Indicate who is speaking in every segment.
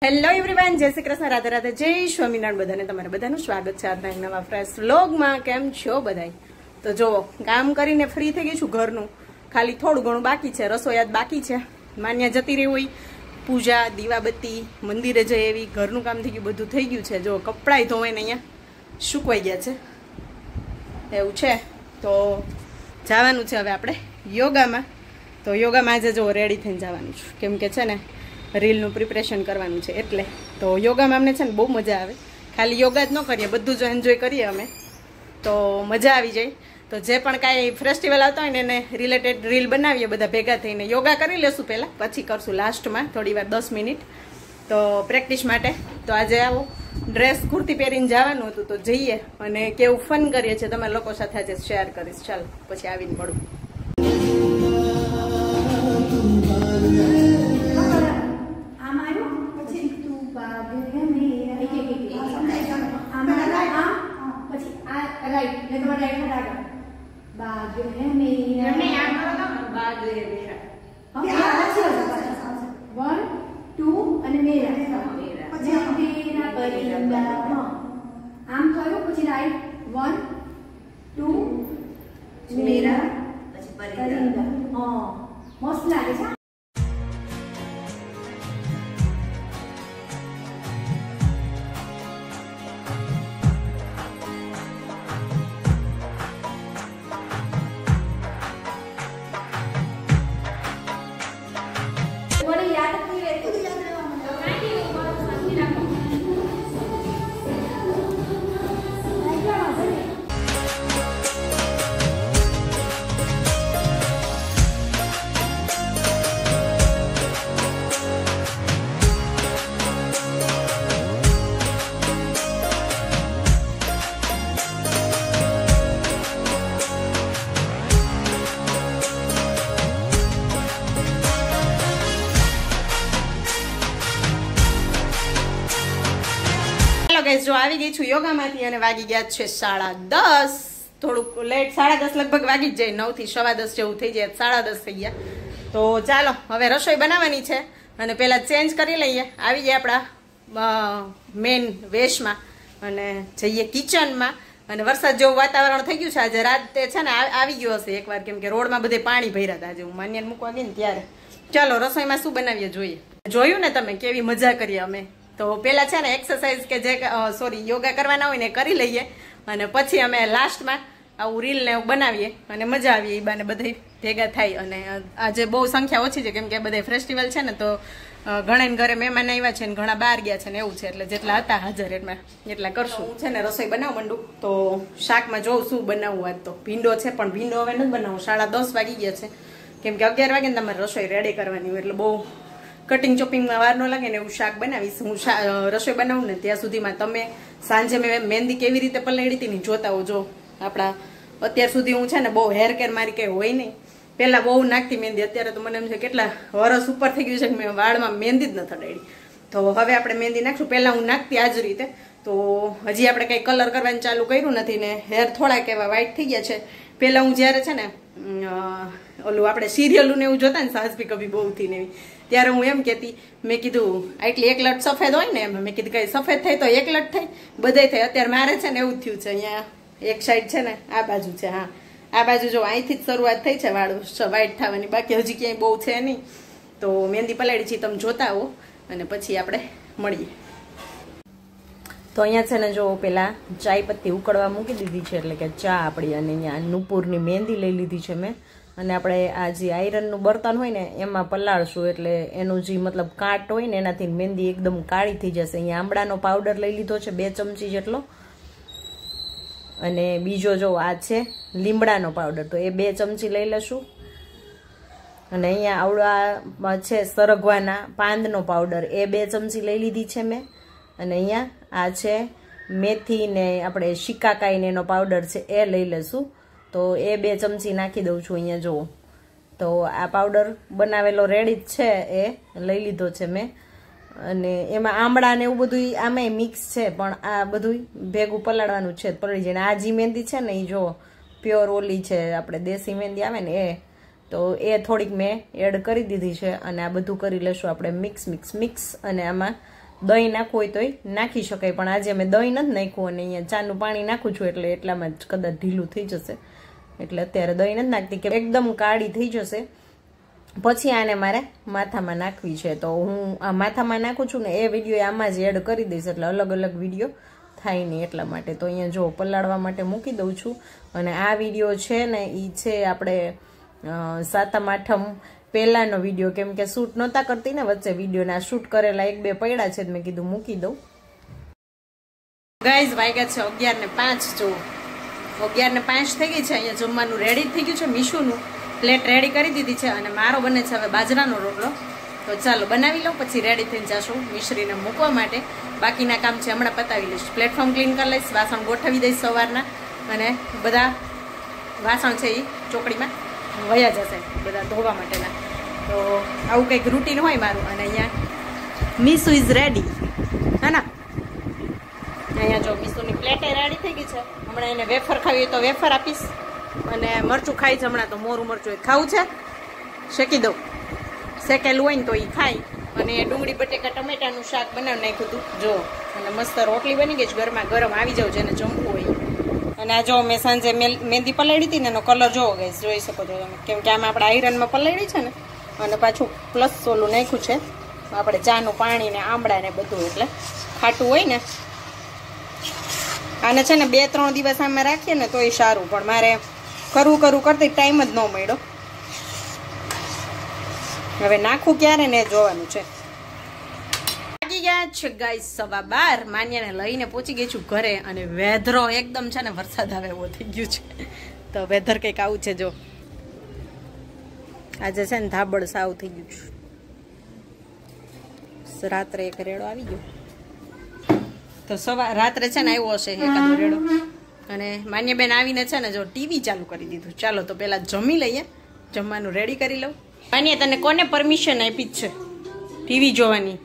Speaker 1: Hello everyone, જય શ્રી કૃષ્ણ, રાધે રાધે, જય સ્વામિનારાયણ. બધાને તમારે બધાનું સ્વાગત છે આજના એક નવા ફ્રેશ વ્લોગમાં. કેમ છો બધાય? તો જો કામ કરીને ફ્રી થઈ ગઈ છું ઘરનું, ખાલી થોડું ઘણું બાકી છે, રસોઈ બાકી છે, માન્યા જતી રહી હોય, પૂજા દીવાબત્તી મંદિરે જઈ એવી, ઘરનું કામ થઈ ગયું, બધું થઈ ગયું છે. જો કપડાં ધોવાઈને અહીંયા સુકવાઈ ગયા છે, એવું છે. તો જવાનું છે હવે આપણે યોગામાં. તો યોગામાં આજે જો રેડી થઈને જવાનું છું, કેમ કે છે ને રીલનું પ્રિપરેશન કરવાનું છે એટલે. તો યોગામાં અમને છે ને બહુ મજા આવે, ખાલી યોગા જ ન કરીએ, બધું જો એન્જોય કરીએ અમે તો મજા આવી જાય. તો જે પણ કાંઈ ફેસ્ટિવલ આવતા હોય ને એને રિલેટેડ રીલ બનાવીએ બધા ભેગા થઈને. યોગા કરી લેશું પહેલાં, પછી કરશું લાસ્ટમાં થોડી વાર 10 મિનિટ તો પ્રેક્ટિસ માટે. તો આજે આવો ડ્રેસ કુર્તી પહેરીને જવાનું હતું, તો જઈએ અને કેવું ફન કરીએ છીએ તમારા લોકો સાથે આજે શેર કરીશ. ચાલો પછી આવીને પડું.
Speaker 2: बाग है मेरा नहीं आप करो तो बाग है मेरा वन टू અને મેરા મેરા પરિંદા આમ કરો પછી રાઈટ 1 2 મેરા પછી પરિંદા. હા મસ્ત લાગે છે.
Speaker 1: જો આવી ગઈ છું યોગામાંથી અને વાગી ગયા છે 10:30. થોડુંક લેટ 10:30 લગભગ વાગી જ જાય, 9 થી 10:15 જેવું થઈ જાય, 10:30 થઈ ગયા. તો ચાલો હવે રસોઈ બનાવવાની છે અને પહેલા ચેન્જ કરી લઈએ, આવી જાય આપણા મેન વેશમાં અને જઈએ કિચનમાં. અને વરસાદ જેવું વાતાવરણ થઈ ગયું છે, આજે રાતે છે ને આવી ગયો હશે એકવાર, કેમ કે રોડમાં બધે પાણી ભર્યા હતા આજે હું માન્યાને મૂકવા ગઈ ને ત્યારે. ચાલો રસોઈમાં શું બનાવીએ જોઈએ. જોયું ને તમે કેવી મજા કરીએ અમે. તો પેલા છે ને એક્સરસાઇઝ કે જે યોગા કરવાના હોય ને કરી લઈએ અને પછી અમે લાસ્ટમાં આવું રીલ ને એવું બનાવીએ અને મજા આવીએ. એ બાને બધા ભેગા થાય. અને આજે બહુ સંખ્યા ઓછી છે, કેમ કે બધા ફેસ્ટિવલ છે ને તો ઘણા ઘરે મહેમાન આવ્યા છે ને ઘણા બહાર ગયા છે ને એવું છે, એટલે જેટલા હતા હાજર એટલા કરશું. હું છે ને રસોઈ બનાવવા માંડું. તો શાકમાં જોઉં શું બનાવવું. આજ તો ભીંડો છે, પણ ભીંડો હવે નથી બનાવું, 10:30 વાગી ગયા છે, કેમ કે 11 વાગે ને તમારે રસોઈ રેડી કરવાની હોય, એટલે બહુ કટિંગ ચોપિંગમાં વાર ન લાગે ને એવું શાક બનાવીશ. હું રસોઈ બનાવું ને ત્યાં સુધીમાં તમે સાંજે મેં મહેંદી કેવી રીતે પલાળી હતી ને જોતા હો. જો આપણા અત્યાર સુધી હું છે ને બહુ હેર કેર મારી કંઈ હોય નહીં, પહેલા બહુ નાખતી મહેંદી, અત્યારે તો મને એમ છે કેટલા વરસ ઉપર થઈ ગયું છે કે મેં વાળમાં મહેંદી જ નથી અડાડી. તો હવે આપણે મહેંદી નાખશું. પહેલાં હું નાખતી આ જ રીતે. તો હજી આપણે કંઈ કલર કરવાનું ચાલુ કર્યું નથી ને હેર થોડાક એવા વ્હાઈટ થઈ ગયા છે. પહેલાં હું જ્યારે છે ને ઓલું આપણે સિરિયલું ને એવું જોતા ને સાહસ ભી કભી બહુથી ને એવી, ત્યારે હું એમ કહેતી, મેં કીધું આટલી એક લટ સફેદ હોય ને એમ, મેં કીધું કઈ સફેદ થાય તો એક લટ થાય, બધાય થાય. અત્યારે મારે છે ને એવું થયું છે. અહીંયા એક સાઈડ છે ને આ બાજુ છે, હા આ બાજુ જો અહીંથી જ શરૂઆત થઈ છે વાળું વ્હાઈટ થવાની, બાકી હજી ક્યાંય બહુ છે નહીં. તો મહેંદી પલાળી છે, તમે જોતા હો અને પછી આપણે મળીએ. તો અહીંયા છે ને જો પેલા ચાય પત્તી ઉકળવા મૂકી દીધી છે, એટલે કે ચા આપણી. અને અહીંયા નુપુરની મહેંદી લઈ લીધી છે મેં. અને આપણે આ જે આયરનનું બર્તન હોય ને એમાં પલાળશું, એટલે એનું જે મતલબ કાટ હોય ને એનાથી મહેંદી એકદમ કાળી થઈ જશે. અહીંયા આંબળાનો પાવડર લઈ લીધો છે 2 ચમચી જેટલો, અને બીજો જો આ છે લીમડાનો પાવડર, તો એ 2 ચમચી લઈ લેશું. અને અહીંયા આવડા છે સરગવાના પાંદનો પાવડર, એ 2 ચમચી લઈ લીધી છે મેં. અને અહીંયા આ છે મેથી ને આપણે શિકાકાઈ ને એનો પાવડર છે, એ લઈ લેશું. તો એ 2 ચમચી નાખી દઉં છું અહીંયા જુઓ. તો આ પાવડર બનાવેલો રેડી જ છે, એ લઈ લીધો છે મેં. અને એમાં આમળા ને એવું બધું આમે મિક્સ છે, પણ આ બધું ભેગું પલાળવાનું છે, પલળી જાય. આ જી મહેંદી છે ને એ જો પ્યોર ઓલી છે, આપણે દેશી મહેંદી આવે ને એ, તો એ થોડીક મેં એડ કરી દીધી છે. અને આ બધું કરી લેશું આપણે મિક્સ. અને આમાં દહીં નાખવું હોય તોય નાખી શકાય, પણ આજે મેં દહીં નથી નાખ્યું અને અહીંયા ચાનું પાણી નાખું છું એટલે એટલામાં જ કદાચ ઢીલું થઈ જશે, એટલે અત્યારે દહીં નથી નાખતી કે એકદમ કાળી થઈ જશે. પછી આને મારે માથામાં નાખવી છે, તો હું આ માથામાં નાખું છું ને એ વિડીયો આમાં જ એડ કરી દઈશ, એટલે અલગ અલગ વિડીયો થાય નહીં એટલા માટે. તો અહીંયા જો પલાળવા માટે મૂકી દઉં છું. અને આ વિડીયો છે ને એ છે આપણે સાતમ આઠમ પહેલાનો વિડીયો, કેમ કે શૂટ નહોતા કરતી ને વચ્ચે વિડીયોના શૂટ કરેલા 1-2 પડ્યા છે, મેં કીધું મૂકી દઉં. ગાઈઝ વાગ્યા છે 11:05. જો 11:05 થઈ ગઈ છે. અહીંયા જમવાનું રેડી થઈ ગયું છે. મીશુનું પ્લેટ રેડી કરી દીધી છે અને મારો બને છે હવે બાજરાનો રોટલો. તો ચાલો બનાવી લઉં, પછી રેડી થઈને જશું મિશ્રીને મૂકવા માટે. બાકીના કામ છે હમણાં પતાવી લઈશ. પ્લેટફોર્મ ક્લીન કરી લઈશ, વાસણ ગોઠવી દઈશ સવારના, અને બધા વાસણ છે એ ચોકડીમાં વયા જશે બધા ધોવા માટેના. તો આવું કંઈક રૂટીન હોય મારું. અને અહીંયા મીસુ ઇઝ રેડી, હા ના. અહીંયા જો મીસુની પ્લેટે રેડી થઈ ગઈ છે. હમણાં એને વેફર ખાવી હોય તો વેફર આપીશ, અને મરચું ખાઈ છે હમણાં, તો મોરું મરચું ખાવું છે શેકી દઉં, શેકેલું હોય ને તો એ ખાય. અને ડુંગળી બટેકા ટમેટાનું શાક બનાવી નાખ્યું હતું જો, અને મસ્ત રોટલી બની ગઈ છે. ગરમા ગરમ આવી જાવ જેને જમવું હોય. અને આ જો મેં સાંજે મહેંદી પલાળી હતી ને, એનો કલર જોવો ગઈ જોઈ શકો છો તમે, કેમ કે આમાં આપણે આયરનમાં પલાળી છે ને, અને પાછું પ્લસ ઓલું નાખ્યું છે આપણે ચાનું પાણી ને આંબળા ને બધું, એટલે ખાટું હોય ને. આને છે ને 2-3 દિવસ આમાં રાખીએ ને તો એ સારું, પણ મારે કરવું કરતી ટાઈમ જ ન મળ્યો. હવે નાખું ક્યારે ને જોવાનું છે. વાગી ગયા છે ગાઈસ 12:15. માન્યાને લઈને પહોંચી ગઈ છું ઘરે, અને વેધરો એકદમ છે ને વરસાદ આવે એવો થઈ ગયું છે. તો વેધર કંઈક આવું છે જો, આજે છે ને ધાબળ સાવ થઈ ગયું છે. રાત્રે એક રેડો આવી ગયો, તો રાત્રે છે ને આવ્યો હશે એકાદો રેડો. અને માન્યાબેન આવીને છે ને જો ટીવી ચાલુ કરી દીધું. ચાલો તો પેલા જમી લઈએ, જમવાનું રેડી કરી લઉં. માન્યા તને કોને પરમિશન આપી જ છે ટીવી જોવાની,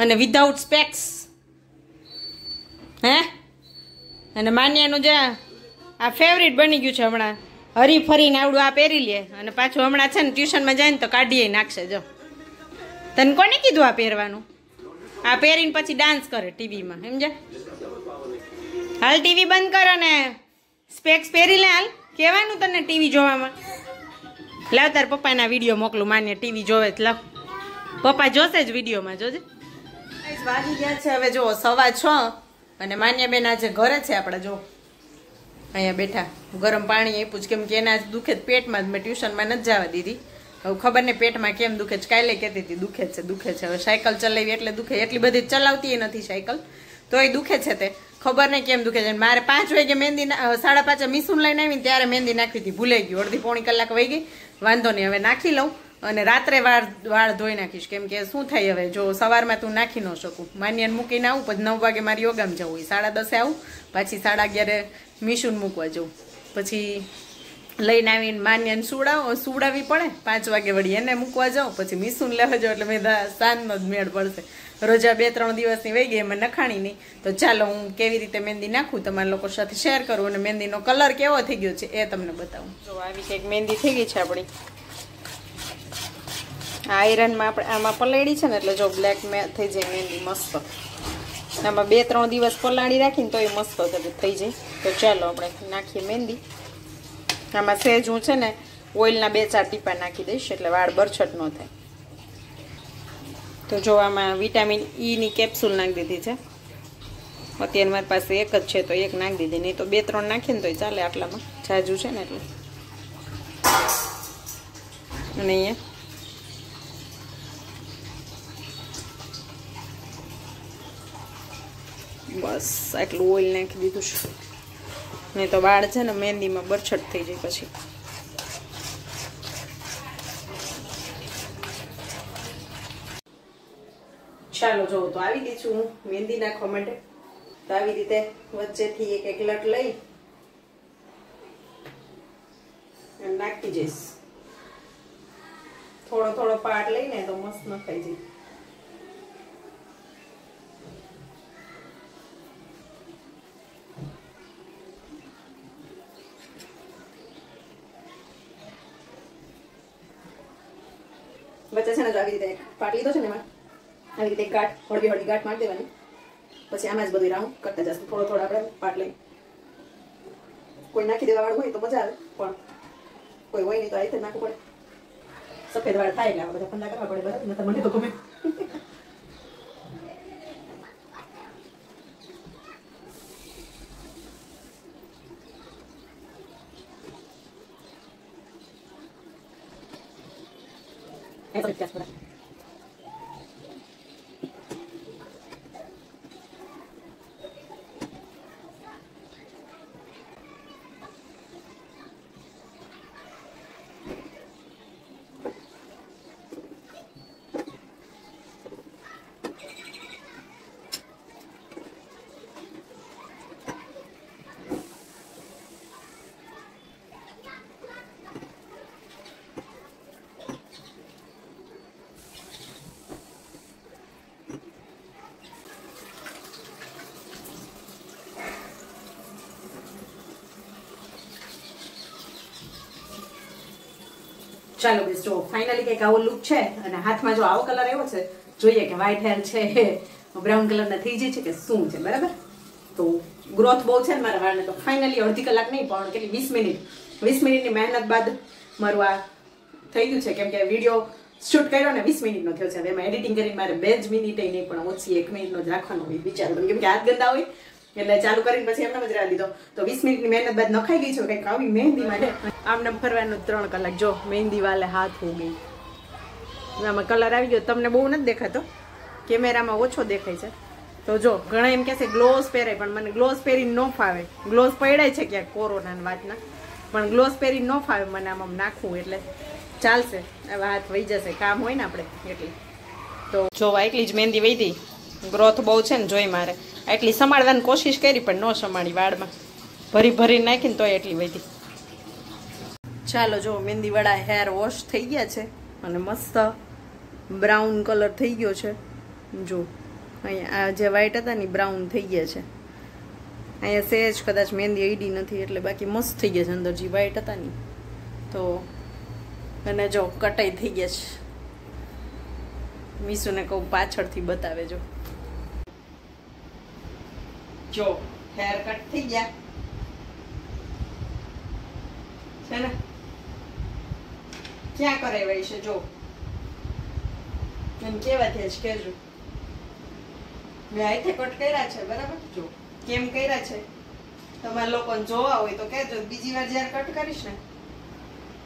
Speaker 1: અને વિધાઉટ સ્પેક્સ? હે? અને માન્યાનું જે આ ફેવરિટ બની ગયું છે હમણાં, હરી ફરીને આવડું આ પહેરી લે, અને પાછું હમણાં છે ને ટ્યુશનમાં જાય ને તો કાઢીએ નાખશે. જો તને કોને કીધું આ પહેરવાનું? આ પહેરીને પછી ડાન્સ કરે ટીવીમાં, સમજે? હાલ ટીવી બંધ કરો ને સ્પેક્સ પહેરી લે. હાલ કહેવાનું તને ટીવી જોવામાં. લાવ તાર પપ્પાના વિડીયો મોકલું, માન્ય ટીવી જોવે જ. લાવ પપ્પા જોશે જ વિડીયોમાં, જોજે. વાગી ગયા છે હવે જો 6:15, અને માન્યાબેન આજે ઘરે છે આપણે. જો અહીંયા બેઠા, ગરમ પાણી આપ્યું છે, કેમ કે એના દુખે જ પેટમાં જ. મેં ટ્યુશનમાં નથી જવા દીધી. હવે ખબર ને પેટમાં કેમ દુખે છે, કાલે કહેતી હતી દુખે છે. હવે સાયકલ ચલાવી એટલે દુખે, એટલી બધી ચલાવતી નથી સાયકલ, તો એ દુખે છે. તે ખબર નહીં કેમ દુખે છે. મારે 5 વાગે મહેંદી 5:30 મીસુન લઈને આવીને ત્યારે મહેંદી નાખવી હતી, ભૂલાઈ ગયું. અડધી પોણી કલાક વહી ગઈ. વાંધો નહીં, હવે નાખી લઉં, અને રાત્રે વાળ ધોઈ નાખીશ. કેમ કે શું થાય હવે, જો સવારમાં તું નાખી ન શકું. માન્યાને મૂકીને આવું, પછી 9 વાગે મારી યોગામાં જવું હોય, 10:30 આવું, પછી 11:30 મીસુન મૂકવા જવું, પછી લઈને આવીને માન્યાને સુવડાવી પડે. 5 વાગે વળી એને મૂકવા જાઉં, પછી મીસુન લેવા જાઉં, એટલે મેં સાંજનો જ મેળ પડશે. રોજા 2-3 દિવસની વહી ગઈ, એમાં નખાણી નહીં. તો ચાલો હું કેવી રીતે મહેંદી નાખું તમારા લોકો સાથે શેર કરું, અને મહેંદીનો કલર કેવો થઈ ગયો છે એ તમને બતાવું. જો આવી કંઈક મહેંદી થઈ ગઈ છે આપણી. આયરનમાં આપણે આમાં પલાળી છે ને, એટલે જો બ્લેક થઈ જાય મહેંદી મસ્ત. આમાં 2-3 દિવસ પલાળી રાખીને તો એ મસ્ત થઈ જાય. તો ચાલો આપણે નાખીએ મહેંદી. આમાં સહેજ હું છે ને ઓઇલના 2-4 ટીપા નાખી દઈશ, એટલે વાળ બરછટ ન થાય. તો જો આમાં વિટામિન ઈની કેપ્સ્યુલ નાખી દીધી છે. અત્યારે મારી પાસે એક જ છે તો એક નાખી દીધી, નહીં તો 2-3 નાખીએ ને તો ચાલે. આટલામાં જાજુ છે ને એટલે. અને અહીંયા બસ આટલું ઓઇલ નાખી દીધું છે, નહીં તો વાળ છે ને મહેંદીમાં બરછટ થઈ જાય પછી. ચાલો જો તો આવી ગઈ છું હું મહેંદી નાખવા માટે. તો આવી રીતે વચ્ચેથી એક લટ લઈ અને નાખી જઈશ. થોડો પાર્ટ લઈને તો મસ્ત નખાઈ જાય. વચ્ચે છે ને આવી રીતે પાર્ટ લીધો છે ને, એમાં આવી રીતે ગાંઠ હળવી હળવી ગાંઠ મારી દેવાની. પછી આમાં જ બધું રાઉન્ડ કરતા જશું. થોડો થોડો આપણે પાટ લઈ કોઈ નાખી દેવા વાળું હોય તો મજા આવે, પણ કોઈ હોય નહીં તો આ રીતે નાખવું પડે. સફેદ વાળ થાય એટલે આપણે બધા ફંદા કરવા પડે. બરાબર નતર મને તો ગમે. ચાલો બેસ જો ફાઇનલી કંઈક આવો લુક છે. અને હાથમાં જો આવો કલર એવો છે, જોઈએ કે વ્હાઈટ હેર છે બ્રાઉન કલરના થઈ જાય છે કે શું છે. બરાબર, તો ગ્રોથ બહુ છે ને મારા વાળને. તો ફાઇનલી અડધી કલાક નહીં પણ કેટલી 20 મિનિટની મહેનત બાદ મારું આ થઈ ગયું છે. કેમ કે વિડીયો શૂટ કર્યો ને 20 મિનિટનો થયો છે. હવે એમાં એડિટિંગ કરીને મારે 2 મિનિટ નહીં પણ ઓછી 1 મિનિટનો જ રાખવાનો હોય વિચાર. કેમ કે હાથ ગંદા હોય એટલે ચાલુ કરીને પછી એમને જ રહેવા દીધો. તો 20 મિનિટની મહેનત બાદ નખાઈ ગઈ છે કંઈક આવી મહેંદી માટે. આમને ફરવાનું 3 કલાક. જો મહેંદી વાલે હાથ હો ગઈ. આમાં કલર આવી ગયો. તમને બહુ નથી દેખાતો, કેમેરામાં ઓછો દેખાય છે. તો જો ઘણા એમ કહેશે ગ્લોવ્સ પહેરે, પણ મને ગ્લોવ્સ પહેરીને ન ફાવે. ગ્લોવ્સ પહેરાય છે ક્યાંક કોરોનાની વાતના, પણ ગ્લોવ્સ પહેરીને ન ફાવે મને આમ નાખવું. એટલે ચાલશે, હવે હાથ વહી જશે કામ હોય ને આપણે એટલે. તો જો એટલી જ મહેંદી વહી હતી. ગ્રોથ બહુ છે ને જોઈ મારે એટલી સંભાળવાની કોશિશ કરી પણ ન સંભાળી. વાળમાં ભરી ભરી નાખીને તોય એટલી વધી. ચાલો જો મહેંદી વાળા હેર વોશ થઈ ગયા છે અને મસ્ત બ્રાઉન કલર થઈ ગયો છે. જો અહીંયા આ જે વ્હાઈટ હતા ને બ્રાઉન થઈ ગયા છે. અહીંયા સહેજ કદાચ મહેંદી આઈડી નથી એટલે બાકી મસ્ત થઈ ગયા છે. અંદર જે વ્હાઈટ હતા ને તો અને જો કટાઈ થઈ ગયા છે. મીસુને કહું પાછળથી બતાવે. જો હેર કટ થઈ ગયા છે ને. ક્યાં કરાવાય છે જો એમ કેવા થયા છે કેજો. મેં આઈથે કટ કર્યા છે. બરાબર, જો કેમ કર્યા છે તમારા લોકોને જોવા હોય તો કહેજો. બીજી વાર જયારે કટ કરીશ ને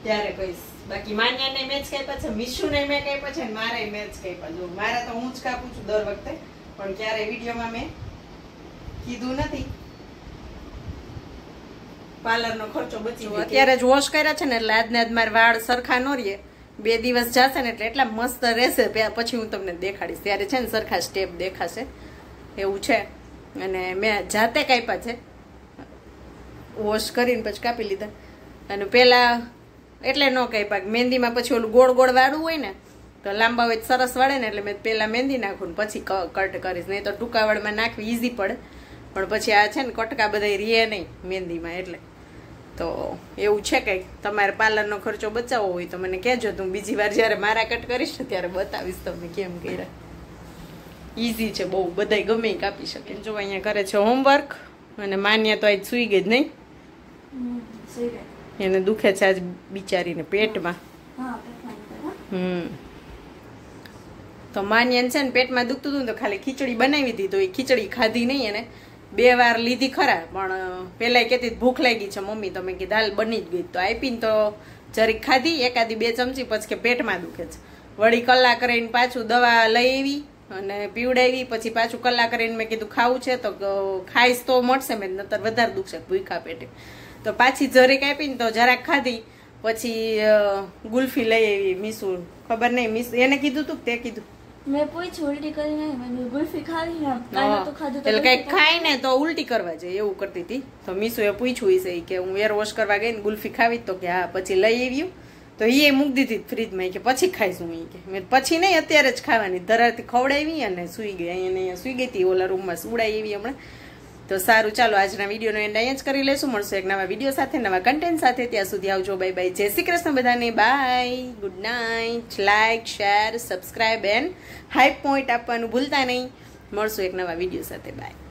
Speaker 1: ત્યારે કહીશ. બાકી માન્યાને મેચ કાપ્યા છે, મીશુને મેં કાપ્યા છે, મારે મેચ કાપ્યા. જો મારે તો હું જ કાપું છું દર વખતે, પણ ક્યારે વિડીયોમાં મેં કીધું નથી. પાર્લરનો ખર્ચો બચી ગયો. અત્યારે જ વોશ કર્યા છે ને એટલે આજને આજ મારા વાળ સરખા ન રહે. 2 દિવસ જશે ને એટલે એટલા મસ્ત રહેશે. પછી હું તમને દેખાડીશ ત્યારે છે ને સરખા સ્ટેપ દેખાશે એવું છે. અને મેં જાતે કાપ્યા છે, વોશ કરીને પછી કાપી લીધા. અને પેલા એટલે ન કાપ્યા. મહેંદીમાં પછી ઓલું ગોળ ગોળ વાળું હોય ને તો લાંબા હોય સરસ વાળે ને એટલે મેં પેલા મહેંદી નાખું ને પછી કટ કરીશ. નહીં તો ટૂંકા વાળમાં નાખવી ઈઝી પડે, પણ પછી આ છે ને કટકા બધા રીએ નહીં મહેંદીમાં. એટલે તો એવું છે કંઈક. તમારે પાર્લરનો ખર્ચો બચાવવો હોય તો મને કહેજો. તું બીજી વાર જ્યારે મારા કટ કરીશ ને ત્યારે બતાવીશ તમને કેમ કર્યા. ઈઝી છે બહુ, બધાય ગમે કાપી શકે. જો અહીંયા કરે છે હોમવર્ક અને માન્યા તો આજ સૂઈ ગઈ જ નહીં. એને દુખે છે આજ બિચારીને પેટમાં. તો માન્યાને છે ને પેટમાં દુખતું હતું તો ખાલી ખીચડી બનાવી હતી. તો એ ખીચડી ખાધી નહીં. એને 2 વાર લીધી ખરા, પણ પેલા કહેતી ભૂખ લાગી છે મમ્મી, તો મેં કીધું હાલ બની જ ગઈ. તો આપીને તો જરીક ખાધી, એકાદી 2 ચમચી, પછી કે પેટમાં દુખે છે. વળી કલાક રહીને પાછું દવા લઈ આવી અને પીવડાવી. પછી પાછું કલાક રહીને મેં કીધું ખાવું છે તો ખાઈશ તો મળશે. મેં નતર વધારે દુખશે ભૂખા પેટે. તો પાછી જરીક આપીને તો જરાક ખાધી. પછી ગુલ્ફી લઈ આવી. મીસુ ખબર નહીં મીસુ એને કીધું તું તે કીધું
Speaker 2: મેં પૂછ્યું ઉલટી કરીને મને ગુલ્ફી ખાવી ને કાલે તો ખાધું.
Speaker 1: એટલે કઈક ખાય ને તો ઉલટી કરવા જાય એવું કરતી હતી. તો મીસુએ પૂછ્યું છે કે હું એર વોશ કરવા ગઈ ને ગુલ્ફી ખાવી, તો કે હા. પછી લઈ આવ્યું તો એ મૂકી દીધી ફ્રીજમાં કે પછી ખાઈશું. કે મેં પછી નહીં અત્યારે જ ખાવાની. ધરાથી ખવડાવી અને સુઈ ગઈ. અહીંયા સુઈ ગઈ હતી ઓલા રૂમમાં સુવડાવી એવી હમણાં. તો સારું, ચાલો આજના વિડીયોનો એન્ડ અહીંયા જ કરી લેશું. મળશું એક નવા વિડીયો સાથે, નવા કન્ટેન્ટ સાથે. ત્યાં સુધી આવજો, બાય બાય, જય શ્રી કૃષ્ણ બધાને, bye, good night. Like, share, subscribe and hype point આપવાનું ભૂલતા નહીં. મળશું એક નવા વિડીયો સાથે, બાય.